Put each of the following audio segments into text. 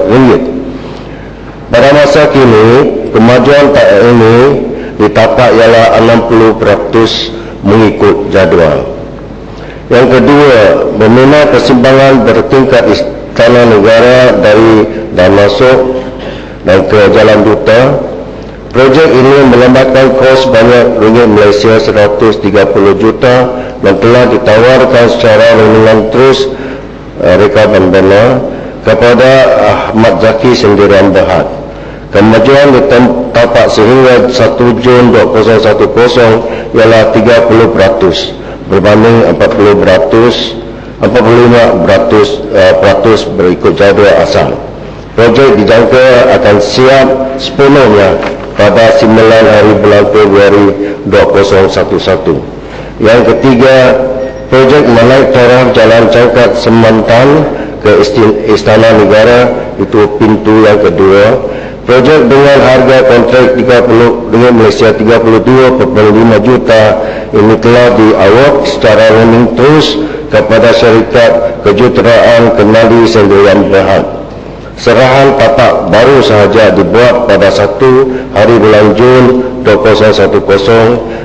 ringgit. Pada masa kini, kemajuan tahap ini ditapak ialah 60% mengikut jadual. Yang kedua, membina keseimbangan bertingkat Istana Negara dari dan masuk dan ke Jalan Duta. Projek ini melambatkan kos banyak ringgit Malaysia 130 juta dan telah ditawarkan secara rundingan terus Reka Bandana kepada Ahmad Zaki Sendirian Berhad. Kemajuan ditapak sehingga 1 Jun 2010 ialah 30% berbanding 45% berikut jadual asal. Projek dijangka akan siap sepenuhnya pada 9 hari bulan Februari 2011. Yang ketiga, projek menaik taraf jalan cangkat Semantan ke Istana Negara, itu pintu yang kedua. Projek dengan harga kontrak Malaysia 32.5 juta ini telah diaward secara running terus kepada syarikat kejuruteraan Kenali Sendirian Berhad. Serahan tapak baru sahaja dibuat pada 1 hari bulan Jun 2010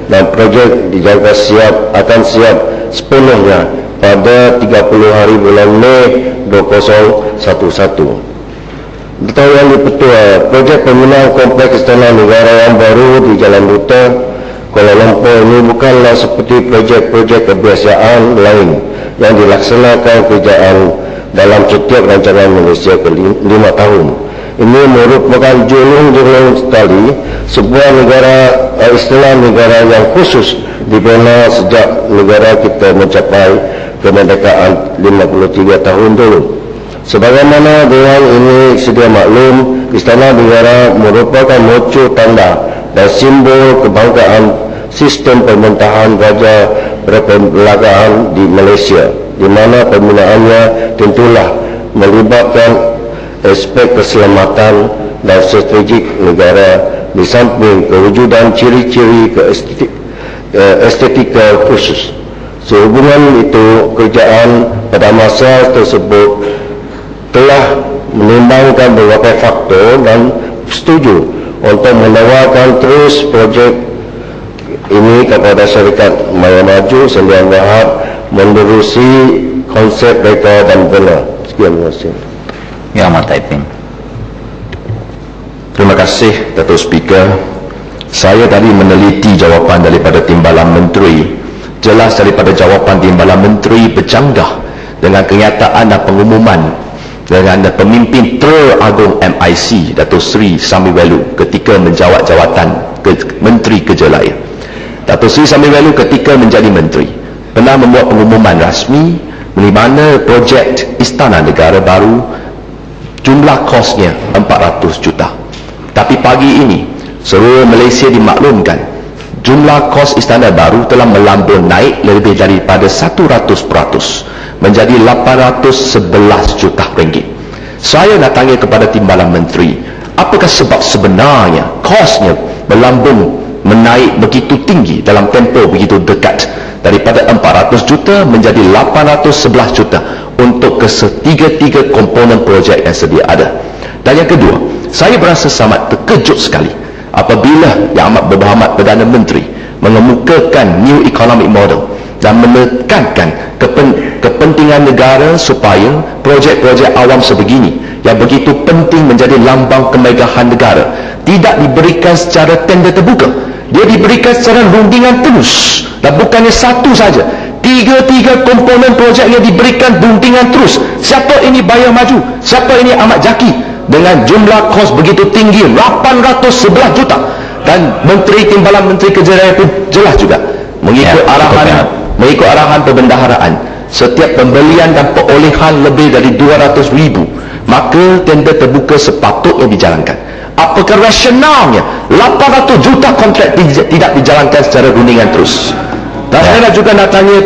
dan projek dijangka akan siap sepenuhnya pada 30 hari bulan Mei 2011. Betul yang dipetua, projek pembinaan kompleks Istana Negara yang baru di Jalan Duta, Kuala Lumpur ini bukanlah seperti projek-projek kebiasaan lain yang dilaksanakan kerajaan dalam setiap rancangan Malaysia ke 5 tahun. Ini merupakan julung sekali sebuah Istana Negara yang khusus dibina sejak negara kita mencapai kemerdekaan 53 tahun dulu. Sebagaimana Dewan ini sedia maklum, Istana Negara merupakan mocu tanda dan simbol kebanggaan sistem pemerintahan raja berperlembagaan di Malaysia, di mana pembinaannya tentulah melibatkan aspek keselamatan dan strategik negara di samping kewujudan ciri-ciri estetika khusus. Sehubungan itu, kerajaan pada masa tersebut telah menimbangkan beberapa faktor dan setuju untuk menawarkan terus projek ini kepada syarikat Maya Maju Sendirian Berhad menerusi konsep Reka dan Bandana. Sekian, terima kasih. Ya, Ahmad Taiping. Terima kasih, Datuk Speaker. Saya tadi meneliti jawapan daripada Timbalan Menteri. Jelas daripada jawapan Timbalan Menteri bercanggah dengan kenyataan dan pengumuman dengan pemimpin teragung MIC Datuk Seri Samiwelu ketika menjawat jawatan Menteri Kerja Raya. Datuk Seri Samiwelu ketika menjadi menteri pernah membuat pengumuman rasmi di mana projek Istana Negara baru jumlah kosnya 400 juta. Tapi pagi ini seluruh Malaysia dimaklumkan jumlah kos Istana baru telah melambung naik lebih daripada 100% menjadi 811 juta ringgit. Saya nak tanya kepada Timbalan Menteri, apakah sebab sebenarnya kosnya melambung menaik begitu tinggi dalam tempoh begitu dekat daripada 400 juta menjadi 811 juta untuk ketiga-tiga komponen projek yang sedia ada. Dan yang kedua, saya berasa sangat terkejut sekali apabila Yang Amat Berhormat Perdana Menteri mengemukakan new economic model dan menekankan kepentingan negara supaya projek-projek awam sebegini yang begitu penting menjadi lambang kemegahan negara tidak diberikan secara tender terbuka. Dia diberikan secara rundingan terus, dan bukannya satu saja, tiga-tiga komponen projek yang diberikan rundingan terus. Siapa ini Bayar Maju, siapa ini Ahmad Zaki, dengan jumlah kos begitu tinggi 811 juta. Dan Menteri Timbalan Menteri Kerja Raya pun jelas juga mengikut arahan perbendaharaan, setiap pembelian dan perolehan lebih dari 200,000 maka tender terbuka sepatutnya dijalankan. Apakah rasionalnya 800 juta kontrak tidak dijalankan secara rundingan terus? Dan saya juga nak tanya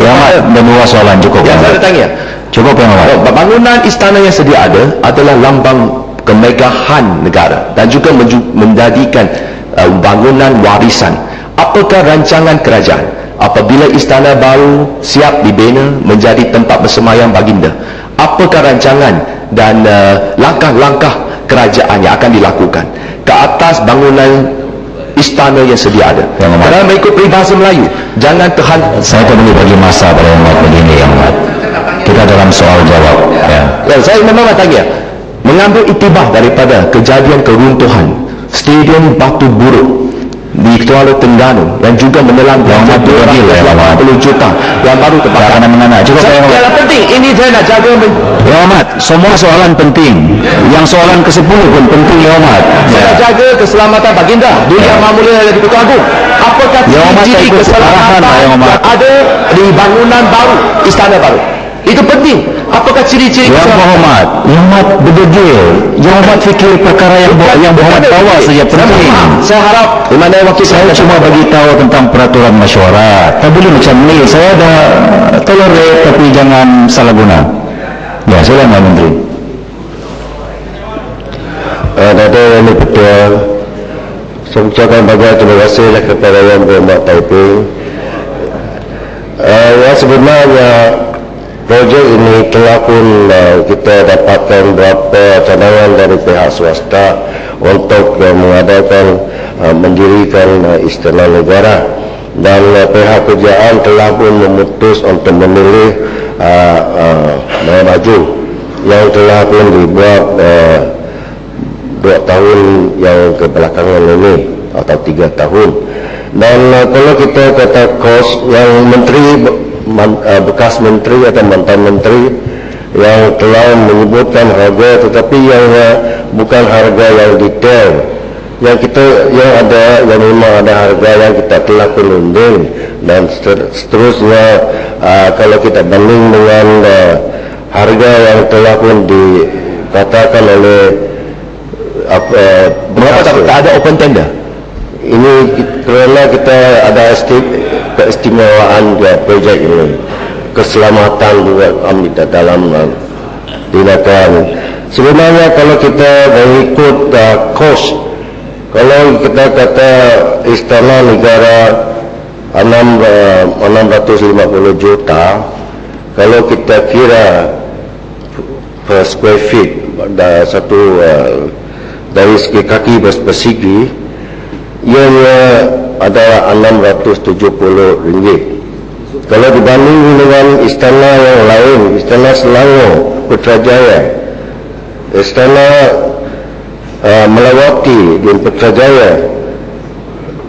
Menua soalan cukup. Yang saya tanya, cukup yang awal. bangunan istana yang sedia ada adalah lambang kemegahan negara dan juga menjadikan bangunan warisan. Apakah rancangan kerajaan apabila istana baru siap dibina menjadi tempat bersemayam baginda? apakah rancangan dan langkah-langkah kerajaan yang akan dilakukan ke atas bangunan istana yang sedia ada. Kerana mengikut peribahasa Melayu, jangan Tuhan. Saya tak boleh bagi masa pada umat begini, Yang Amat. Kita dalam soal jawab. Ya, saya memang tanya, mengambil itibah daripada kejadian keruntuhan Stadium Batu Buruk di Kuala Terengganu yang juga menelan 280 juta yang baru terbakar. Cukup, Yang penting ini saya nak jaga. Yang Amat, semua soalan penting. Yang soalan ke-10 pun penting, Yang Amat. Saya nak jaga keselamatan baginda Dulia Mahmulia dari Tuan Agong. Apakah ciri-ciri keselamatan yang ada di bangunan baru, istana baru? Itu penting. Apakah ciri-ciri Yang Muhammad, Yang Muhammad berdegil. Yang Muhammad fikir perkara yang Muhammad bawa saja penting. Saya harap di mana wakil Saya cuma bagi tahu tentang peraturan mesyuarat. Tak boleh macam ni. Saya dah tolerate, tapi jangan salah guna. Ya, silakan Pak Menteri. Dato' Yang Ketua, saya ucapkan banyak terima kasih kepada Yang Berhormat Taiping. Yang sebenarnya projek ini telah pun kita dapatkan beberapa cadangan dari pihak swasta untuk mengadakan mendirikan istana negara, dan pihak kerajaan telah pun memutus untuk memilih maju yang telah pun dibuat 2 tahun yang kebelakangan ini atau 3 tahun. Dan kalau kita kata kos yang menteri, bekas menteri atau mantan menteri yang telah menyebutkan harga, tetapi yang bukan harga yang detail, yang memang ada harga yang kita telah penunding, dan seterusnya. Kalau kita banding dengan harga yang telah pun dikatakan oleh berapa tak ada open tender ini, kerana kita ada keistimewaan projek ini, keselamatan juga ambil dalam tindakan. Sebenarnya kalau kita mengikut kos, kalau kita kata istana negara 650 juta, kalau kita kira per square feet satu dari segi kaki persegi, ianya adalah RM670. Kalau dibanding dengan istana yang lain, istana Selangor Putrajaya, istana Melawati di Putrajaya,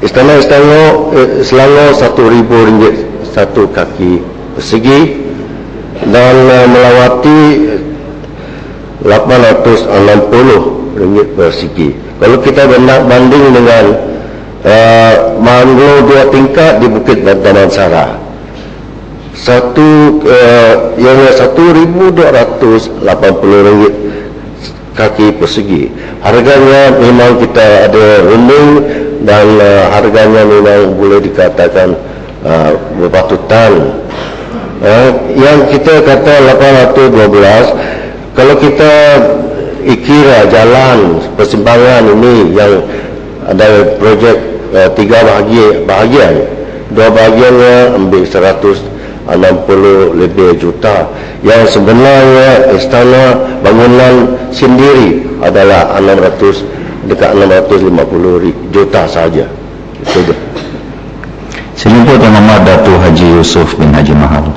istana Selangor RM1,000 satu kaki persegi, dan Melawati RM860 persegi. Kalau kita banding dengan banglo 2 tingkat di Bukit Damansara, yang RM1,280 kaki persegi. Harganya memang kita ada runding, dan harganya memang boleh dikatakan berpatutan. Yang kita kata 812, kalau kita kira jalan persimpangan ini yang ada projek 3 bahagian, 2 bahagiannya ambil 160 lebih juta, yang sebenarnya istana bangunan sendiri adalah 650 juta saja. Itu dia. Selimput Yang Amat Datuk Haji Yusof bin Haji Mahal.